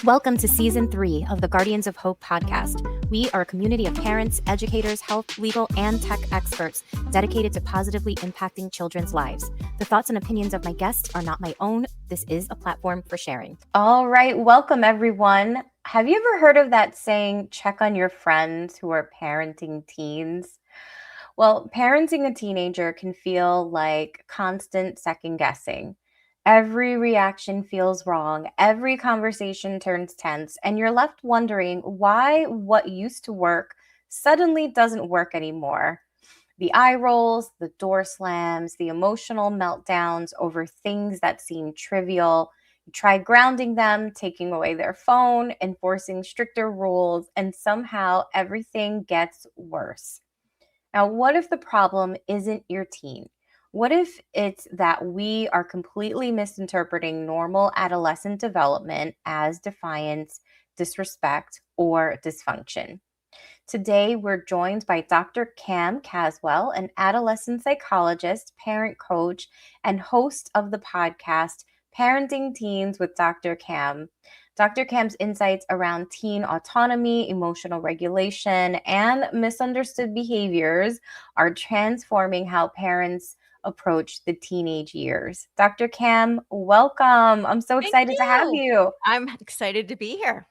Welcome to Season 3 of the Guardians of Hope podcast. We are a community of parents, educators, health, legal, and tech experts dedicated to positively impacting children's lives. The thoughts and opinions of my guests are not my own. This is a platform for sharing. All right, welcome everyone. Have you ever heard of that saying, check on your friends who are parenting teens? Well, parenting a teenager can feel like constant second guessing. Every reaction feels wrong, every conversation turns tense, and you're left wondering why what used to work suddenly doesn't work anymore. The eye rolls, the door slams, the emotional meltdowns over things that seem trivial. You try grounding them, taking away their phone, enforcing stricter rules, and somehow everything gets worse. Now, what if the problem isn't your teen? What if it's that we are completely misinterpreting normal adolescent development as defiance, disrespect, or dysfunction? Today, we're joined by Dr. Caswell, an adolescent psychologist, parent coach, and host of the podcast, Parenting Teens with Dr. Cam. Dr. Cam's insights around teen autonomy, emotional regulation, and misunderstood behaviors are transforming how parents approach the teenage years. Dr. Cam, welcome. I'm so excited to have you. I'm excited to be here.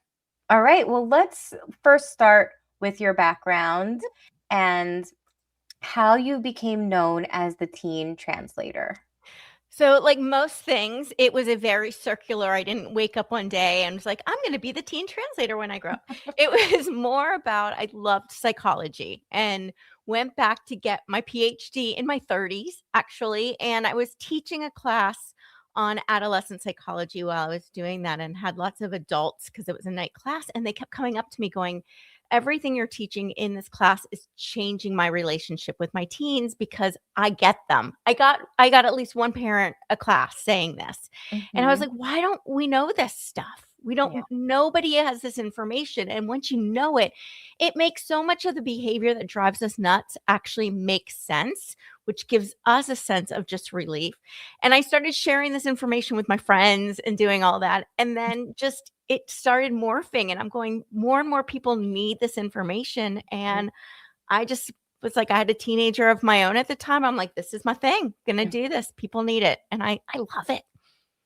All right. Well, let's first start with your background and how you became known as the teen translator. So, like most things, it was a very circular. I didn't wake up one day and was like, I'm going to be the teen translator when I grow up. It was more about I loved psychology and went back to get my PhD in my 30s, actually. And I was teaching a class on adolescent psychology while I was doing that and had lots of adults because it was a night class. And they kept coming up to me going, everything you're teaching in this class is changing my relationship with my teens because I get them. I got at least one parent a class saying this. And I was like, why don't we know this stuff? Nobody has this information. And once you know it, it makes so much of the behavior that drives us nuts actually make sense, which gives us a sense of just relief. And I started sharing this information with my friends and doing all that. And then just it started morphing and I'm going, more and more people need this information. And I just was like, I had a teenager of my own at the time. I'm like, this is my thing. Gonna do this. People need it. And I love it.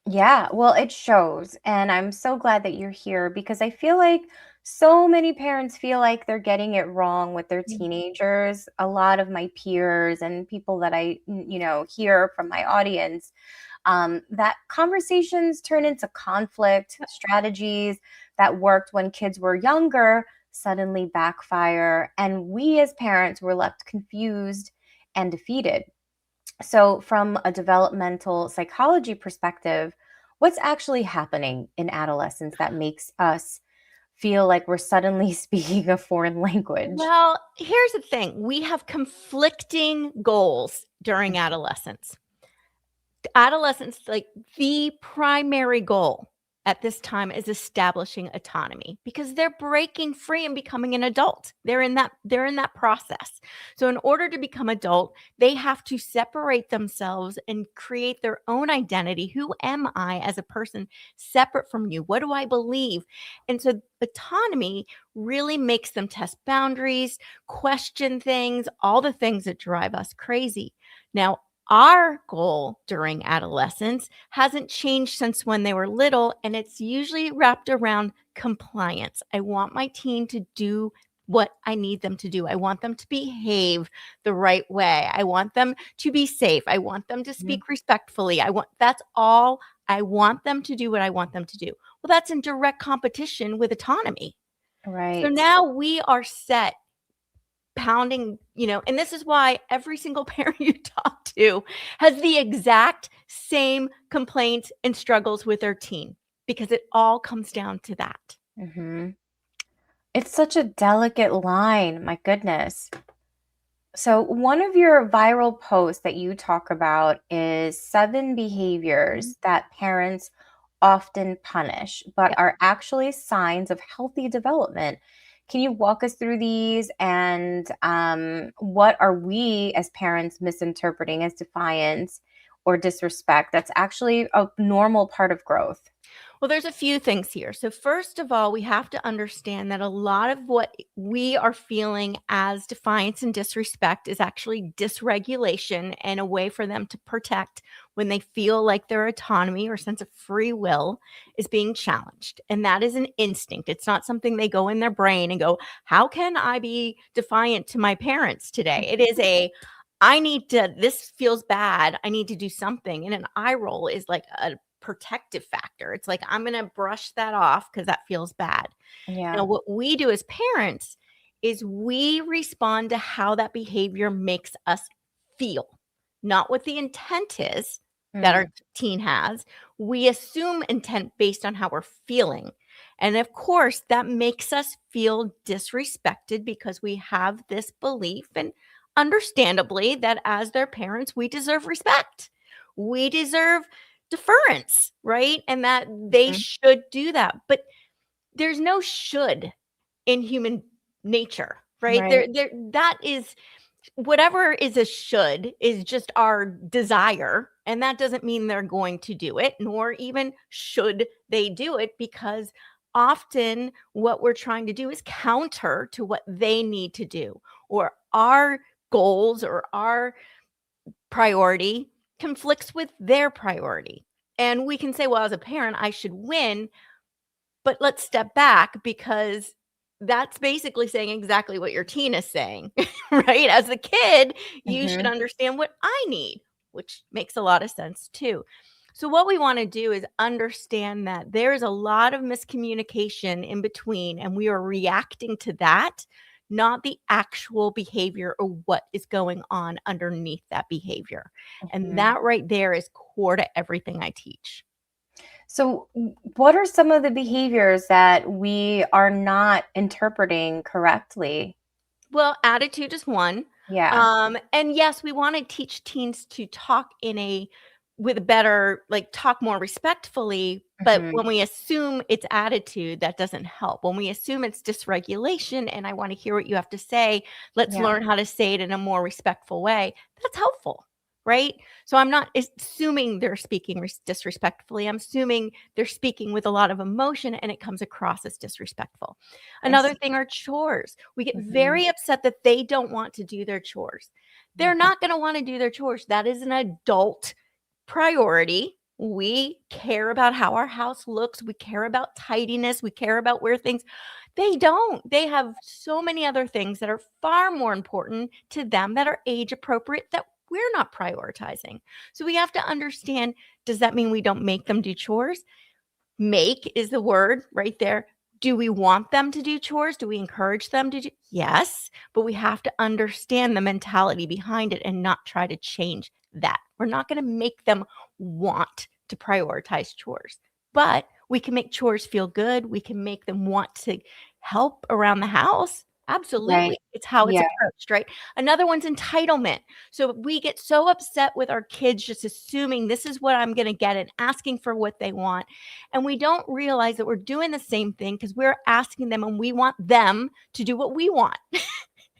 Yeah, well, it shows. And I'm so glad that you're here because I feel like so many parents feel like they're getting it wrong with their teenagers. A lot of my peers and people that I, hear from my audience, that conversations turn into conflict, strategies that worked when kids were younger suddenly backfire. And we as parents were left confused and defeated. So, from a developmental psychology perspective, what's actually happening in adolescence that makes us feel like we're suddenly speaking a foreign language? Well, here's the thing. We have conflicting goals during adolescence. Adolescence, like the primary goal at this time is establishing autonomy because they're breaking free and becoming an adult. They're in that process. So in order to become adult, they have to separate themselves and create their own identity. Who am I as a person separate from you? What do I believe? And so autonomy really makes them test boundaries, question things, all the things that drive us crazy. Now, our goal during adolescence hasn't changed since when they were little, and it's usually wrapped around compliance. I want my teen to do what I need them to do. I want them to behave the right way. I want them to be safe. I want them to speak respectfully. That's all. I want them to do what I want them to do. Well, that's in direct competition with autonomy. Right. So now we are set pounding, and this is why every single parent you talk to has the exact same complaints and struggles with their teen because it all comes down to that. It's such a delicate line. My goodness. So one of your viral posts that you talk about is 7 behaviors that parents often punish, but are actually signs of healthy development. Can you walk us through these and what are we as parents misinterpreting as defiance or disrespect that's actually a normal part of growth? Well, there's a few things here. So, first of all, we have to understand that a lot of what we are feeling as defiance and disrespect is actually dysregulation and a way for them to protect when they feel like their autonomy or sense of free will is being challenged. And that is an instinct. It's not something they go in their brain and go, how can I be defiant to my parents today? It is I need to, this feels bad. I need to do something. And an eye roll is like a protective factor. It's like, I'm going to brush that off because that feels bad. Yeah. Now, what we do as parents is we respond to how that behavior makes us feel, not what the intent is that our teen has. We assume intent based on how we're feeling. And of course, that makes us feel disrespected because we have this belief, and understandably, that as their parents, we deserve respect. We deserve deference, right? And that they should do that. But there's no should in human nature, right? Right. That is whatever is a should is just our desire. And that doesn't mean they're going to do it, nor even should they do it, because often what we're trying to do is counter to what they need to do, or our goals or our priority conflicts with their priority. And we can say, well, as a parent, I should win. But let's step back, because that's basically saying exactly what your teen is saying, right? As a kid, you should understand what I need, which makes a lot of sense too. So what we want to do is understand that there is a lot of miscommunication in between, and we are reacting to that, not the actual behavior or what is going on underneath that behavior. And that right there is core to everything I teach. So, what are some of the behaviors that we are not interpreting correctly? Well, attitude is one. Yeah. And yes, we want to teach teens to talk with a better, like, talk more respectfully. But when we assume it's attitude, that doesn't help. When we assume it's dysregulation and I want to hear what you have to say, let's learn how to say it in a more respectful way. That's helpful, right? So I'm not assuming they're speaking disrespectfully. I'm assuming they're speaking with a lot of emotion and it comes across as disrespectful. Another thing are chores. We get very upset that they don't want to do their chores. They're not going to want to do their chores. That is an adult priority. We care about how our house looks. We care about tidiness. We care about where things. They don't. They have so many other things that are far more important to them, that are age appropriate, that we're not prioritizing. So we have to understand, does that mean we don't make them do chores? Make is the word right there. Do we want them to do chores? Do we encourage them to do? Yes, but we have to understand the mentality behind it and not try to change that. We're not going to make them want to prioritize chores, but we can make chores feel good. We can make them want to help around the house. Absolutely. Right. It's how it's Yeah. approached, right? Another one's entitlement. So we get so upset with our kids just assuming this is what I'm going to get and asking for what they want. And we don't realize that we're doing the same thing because we're asking them and we want them to do what we want.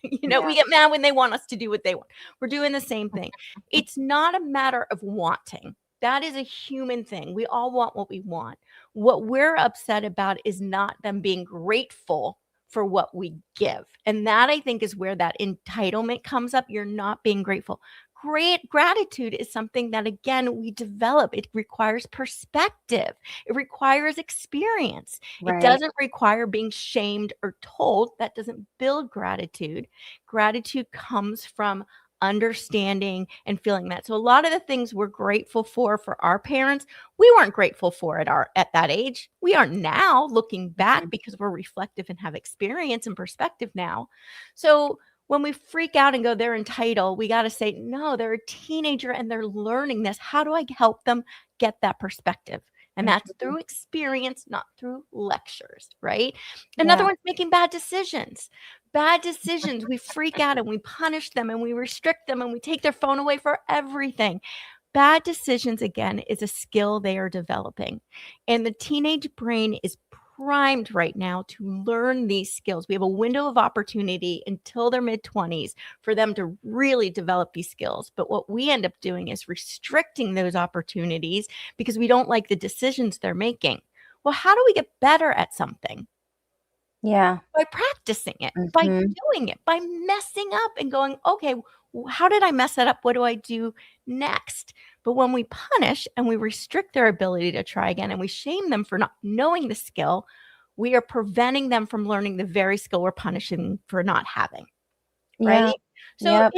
We get mad when they want us to do what they want. We're doing the same thing. It's not a matter of wanting. That is a human thing. We all want what we want. What we're upset about is not them being grateful for what we give. And that, I think, is where that entitlement comes up. You're not being grateful. Great gratitude is something that, again, we develop. It requires perspective. It requires experience. It Right. doesn't require being shamed or told. That doesn't build gratitude. Gratitude comes from understanding and feeling that. So a lot of the things we're grateful for our parents, we weren't grateful for at that age. We are now, looking back, because we're reflective and have experience and perspective now. So when we freak out and go, they're entitled, we got to say, no, they're a teenager and they're learning this. How do I help them get that perspective? And that's through experience, not through lectures, right? Another one's making bad decisions. Bad decisions. We freak out and we punish them and we restrict them and we take their phone away for everything. Bad decisions, again, is a skill they are developing. And the teenage brain is primed right now to learn these skills. We have a window of opportunity until their mid-20s for them to really develop these skills. But what we end up doing is restricting those opportunities because we don't like the decisions they're making. Well, how do we get better at something? Yeah. By practicing it, by Mhm. doing it, by messing up and going, okay, how did I mess that up? What do I do next? But when we punish and we restrict their ability to try again and we shame them for not knowing the skill, we are preventing them from learning the very skill we're punishing for not having. Yeah. Right? So Yep.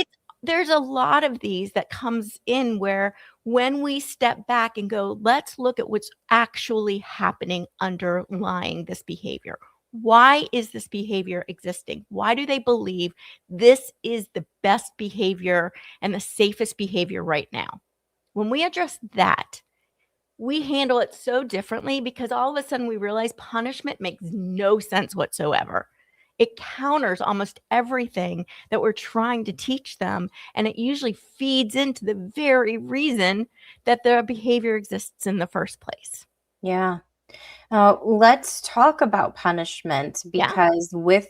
there's a lot of these that comes in where when we step back and go, let's look at what's actually happening underlying this behavior. Why is this behavior existing? Why do they believe this is the best behavior and the safest behavior right now? When we address that, we handle it so differently because all of a sudden we realize punishment makes no sense whatsoever. It counters almost everything that we're trying to teach them. And it usually feeds into the very reason that their behavior exists in the first place. Yeah. Let's talk about punishment Yeah. because with,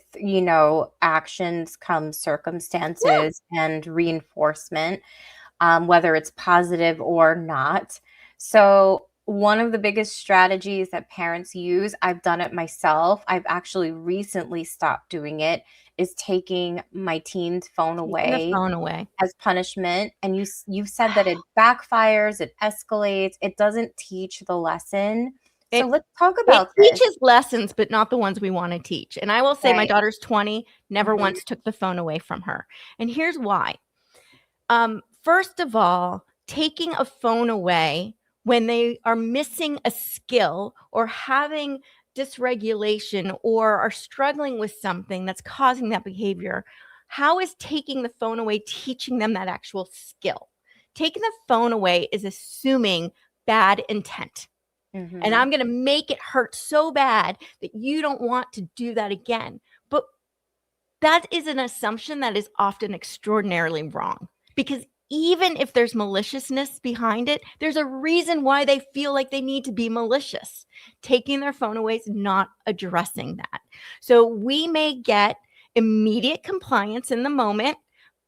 actions come Yeah. circumstances and reinforcement, whether it's positive or not. So, one of the biggest strategies that parents use, I've done it myself. I've actually recently stopped doing it, is taking my teen's phone Taking the away phone away. as punishment. And you've said that it backfires, it escalates, it doesn't teach the lesson. So It let's talk it about this. teaches lessons, but not the ones we want to teach. And I will say my Right. daughter's 20, never Mhm. once took the phone away from her. And here's why. First of all, taking a phone away when they are missing a skill or having dysregulation or are struggling with something that's causing that behavior, how is taking the phone away teaching them that actual skill? Taking the phone away is assuming bad intent. And Mhm. I'm going to make it hurt so bad that you don't want to do that again. But that is an assumption that is often extraordinarily wrong because even if there's maliciousness behind it, there's a reason why they feel like they need to be malicious. Taking their phone away is not addressing that. So we may get immediate compliance in the moment,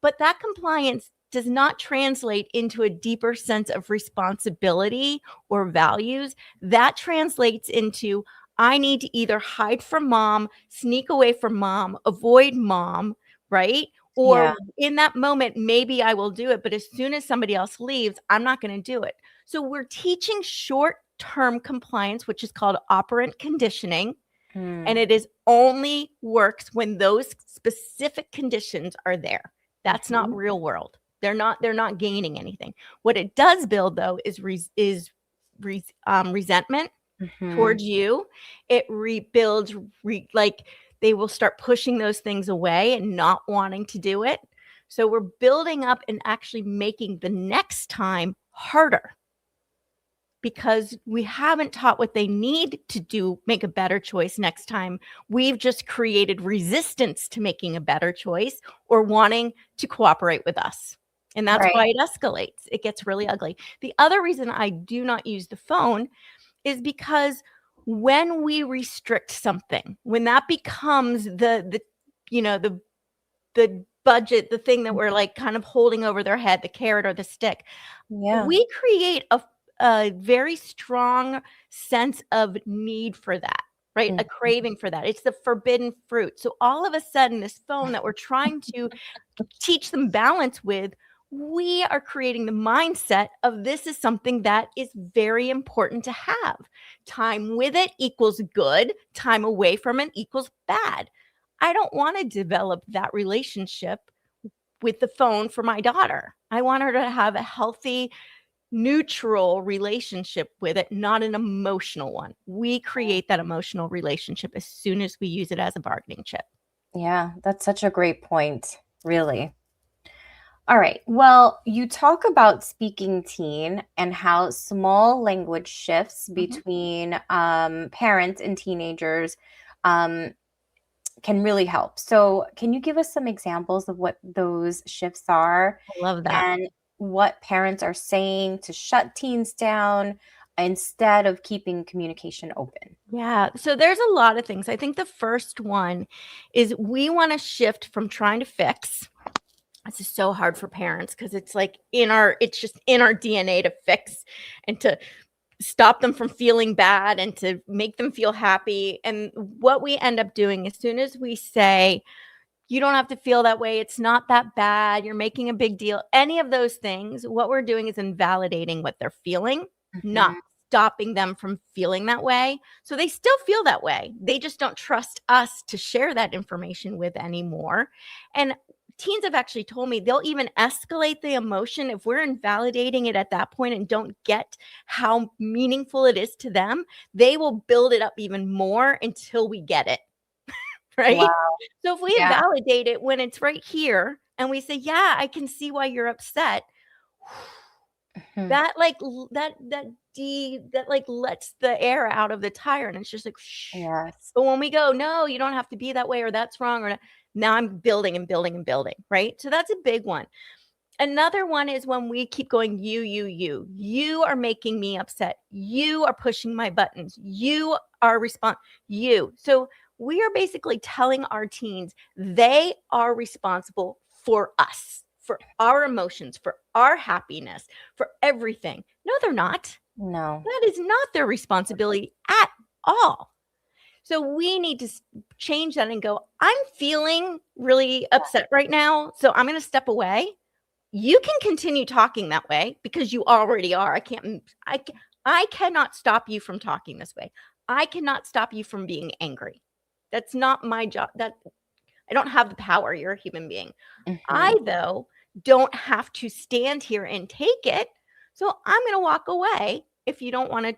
but that compliance does not translate into a deeper sense of responsibility or values. That translates into I need to either hide from mom, sneak away from mom, avoid mom, right? Yeah. Or in that moment, maybe I will do it. But as soon as somebody else leaves, I'm not going to do it. So we're teaching short term compliance, which is called operant conditioning. And Mm. it is only works when those specific conditions are there. That's not Mhm. real world. They're not gaining anything. What it does build though is resentment Mhm. towards you. It rebuilds, like they will start pushing those things away and not wanting to do it. So we're building up and actually making the next time harder because we haven't taught what they need to do, make a better choice next time. We've just created resistance to making a better choice or wanting to cooperate with us. And that's Right. why it escalates. It gets really ugly. The other reason I do not use the phone is because when we restrict something, when that becomes the budget, the thing that we're like kind of holding over their head, the carrot or the stick, Yeah. we create a very strong sense of need for that, right? A Mhm. craving for that. It's the forbidden fruit. So all of a sudden, this phone that we're trying to teach them balance with, we are creating the mindset of this is something that is very important to have. Time with it equals good, time away from it equals bad. I don't want to develop that relationship with the phone for my daughter. I want her to have a healthy, neutral relationship with it, not an emotional one. We create that emotional relationship as soon as we use it as a bargaining chip. Yeah, that's such a great point, really. All right. Well, you talk about speaking teen and how small language shifts Mhm. between parents and teenagers um, can really help. So, can you give us some examples of what those shifts are I love that. and what parents are saying to shut teens down instead of keeping communication open? Yeah. So there's a lot of things. I think the first one is we want to shift from trying to fix. This is so hard for parents because it's like it's just in our DNA to fix and to stop them from feeling bad and to make them feel happy. And what we end up doing as soon as we say, you don't have to feel that way, it's not that bad, you're making a big deal, any of those things, what we're doing is invalidating what they're feeling, not stopping them from feeling that way. So they still feel that way. They just don't trust us to share that information with anymore. And teens have actually told me they'll even escalate the emotion if we're invalidating it at that point and don't get how meaningful it is to them. They will build it up even more until we get it. Right? Wow. So if we Yeah. validate it when it's right here and we say, yeah, I can see why you're upset. That like lets the air out of the tire, and it's just like, shh. Yes. But when we go, no, you don't have to be that way, or that's wrong, or now I'm building and building and building, right? So that's a big one. Another one is when we keep going, you are making me upset. You are pushing my buttons. You are you. So we are basically telling our teens they are responsible for us, for our emotions, for our happiness, for everything. No, they're not. No. That is not their responsibility at all. So we need to change that and go, I'm feeling really upset right now, so I'm going to step away. You can continue talking that way because you already are. I cannot stop you from talking this way. I cannot stop you from being angry. That's not my job. I don't have the power. You're a human being. I, though, don't have to stand here and take it. So I'm going to walk away if you don't want to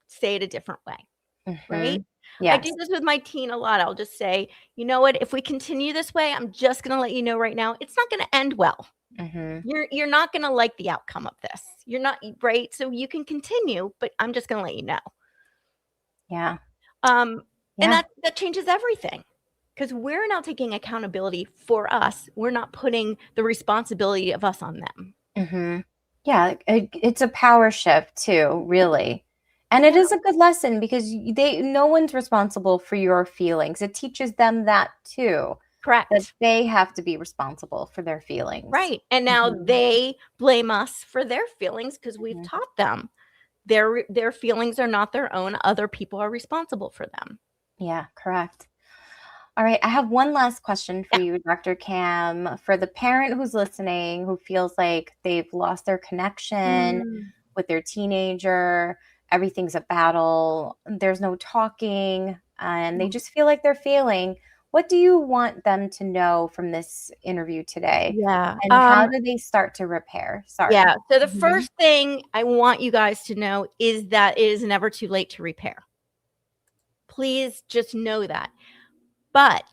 say it a different way. Right? Yes. I do this with my teen a lot. I'll just say, you know what? If we continue this way, I'm just going to let you know right now, it's not going to end well. You're not going to like the outcome of this. You're not, right? So you can continue, but I'm just going to let you know. Yeah. And that changes everything because we're now taking accountability for us. We're not putting the responsibility of us on them. Yeah, it's a power shift too, really. And it is a good lesson because no one's responsible for your feelings. It teaches them that too. Correct. That they have to be responsible for their feelings. Right. And now they blame us for their feelings because we've taught them their feelings are not their own. Other people are responsible for them. Yeah, correct. All right. I have one last question for you, Dr. Cam. For the parent who's listening, who feels like they've lost their connection with their teenager, everything's a battle, there's no talking, and they just feel like they're failing. What do you want them to know from this interview today? Yeah. And how do they start to repair? Sorry. Yeah. So the first thing I want you guys to know is that it is never too late to repair. Please just know that. But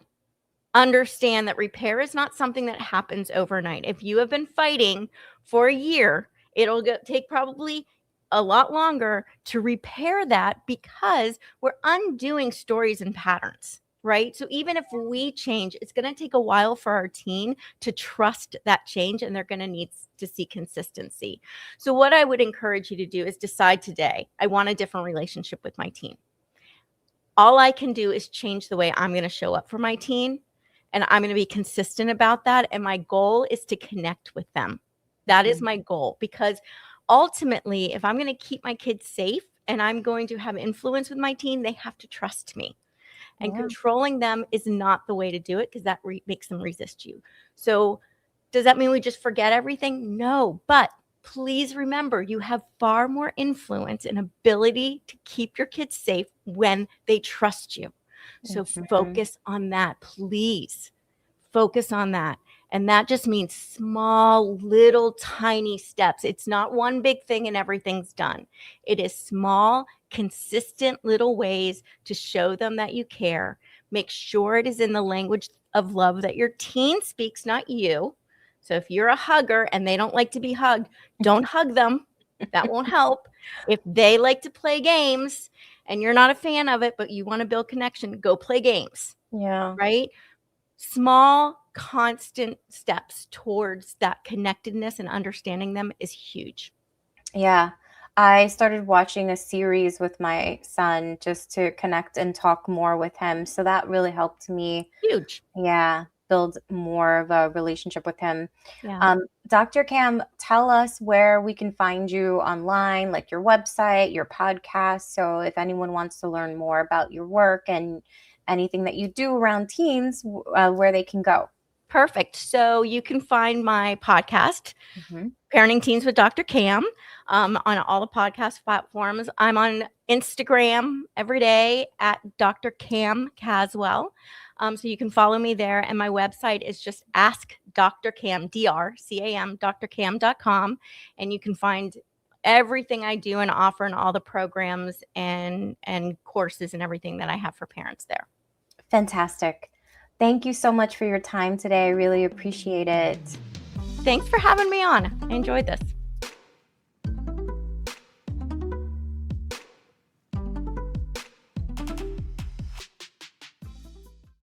understand that repair is not something that happens overnight. If you have been fighting for a year, it'll take probably a lot longer to repair that because we're undoing stories and patterns, right? So even if we change, it's going to take a while for our teen to trust that change, and they're going to need to see consistency. So what I would encourage you to do is decide today, I want a different relationship with my teen. All I can do is change the way I'm going to show up for my teen, and I'm going to be consistent about that. And my goal is to connect with them. That is my goal, because ultimately, if I'm going to keep my kids safe and I'm going to have influence with my teen, they have to trust me. And controlling them is not the way to do it, because that makes them resist you. So does that mean we just forget everything? No, but please remember, you have far more influence and ability to keep your kids safe when they trust you. So focus on that, please. Focus on that. And that just means small, little, tiny steps. It's not one big thing and everything's done. It is small, consistent little ways to show them that you care. Make sure it is in the language of love that your teen speaks, not you. So if you're a hugger and they don't like to be hugged, don't hug them. That won't help. If they like to play games and you're not a fan of it, but you want to build connection, go play games. Yeah. Right? Small, constant steps towards that connectedness and understanding them is huge. Yeah. I started watching a series with my son just to connect and talk more with him. So that really helped me. Huge. Yeah. Build more of a relationship with him. Yeah. Dr. Cam, tell us where we can find you online, like your website, your podcast. So if anyone wants to learn more about your work and anything that you do around teens, where they can go. Perfect. So you can find my podcast, Parenting Teens with Dr. Cam, on all the podcast platforms. I'm on Instagram every day at Dr. Cam Caswell. So you can follow me there. And my website is just Ask Dr. Cam, DRCAM, drcam.com. And you can find everything I do and offer and all the programs and courses and everything that I have for parents there. Fantastic. Thank you so much for your time today. I really appreciate it. Thanks for having me on. I enjoyed this.